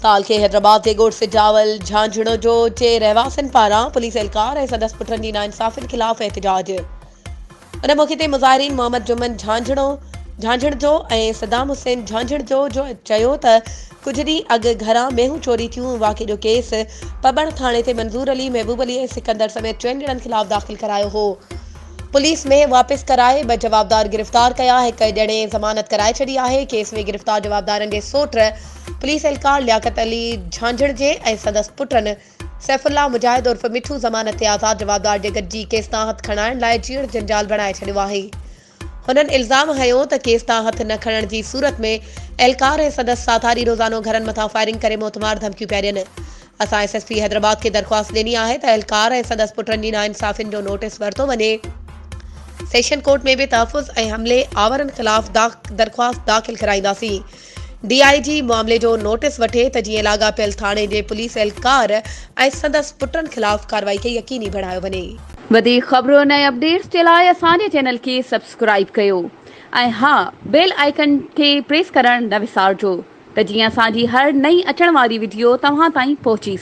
काल के हैदराबाद के गुड़स जावल झांझणो जो जे रहवासिन पारां पुलिस एहलकार ऐं संदसि पुटनि जी नाइंसाफ़ियुनि ख़िलाफ़ एहतिजाज। उन मौक़े ते मुज़ाहिरीन मोहम्मद जुमन झांझण जो ऐं सदाम हुसैन झांझण जो चयो त कुछ ॾींहं अॻु घरां मेहूं चोरी थियूं। वाक़े जो केस पबण थाणे ते मंज़ूर अली, महबूब अली ऐं सिकंदर समेत 4 ॼणनि ख़िलाफ़ दाख़िल करायो हो। पुलिस में वापस कराए 2 जवाबदार गिरफ़्तार कया। हिक ॼणे ज़मानत कराए छॾी आहे। केस में गिरफ़्तार जवाबदारनि जे सोट पुलिस एहलकार लियाकत अली झांझण जे ऐं संदसि पुटनि सैफुल्ला मुजाहिद उर्फ़ मिठू ज़मानत ते आज़ाद जवाबदार जे गॾिजी केस तां हथ खणाइण लाइ जीअण जंजाल बणाए छॾियो आहे। हुननि इल्ज़ाम हयो त केस तां हथ न खणण जी सूरत में एहलकार ऐं संदसि साथारी रोज़ानो घरनि मथां फायरिंग करे मोतमार धमकियूं पिया ॾियनि। असां एसएसपी हैदराबाद खे दरख़्वास्त ॾिनी आहे त एहलकार ऐं संदसि पुटनि जी नाइंसाफ़ियुनि जो नोटिस वरितो वञे। सेशन कोर्ट में भी तहफ़्फ़ुज़ ऐं हमले आवरनि ख़िलाफ़ दरख़्वास्त दाख़िल कराईंदासीं। DIG मामले जो नोटिस वठे त जीअं लाॻापियल थाणे जे पुलिस एहलकार ऐं संदसि पुटनि ख़िलाफ़ कार्रवाई खे यकीनी बणायो वञे। वधीक ख़बरूं ऐं अपडेट्स जे लाइ असांजे चैनल खे सब्सक्राइब कयो ऐं हा, बेल आइकन खे प्रेस करणु न विसारिजो त जीअं असांजी हर नई अचण वारी वीडियो तव्हां ताईं पहुची सघे।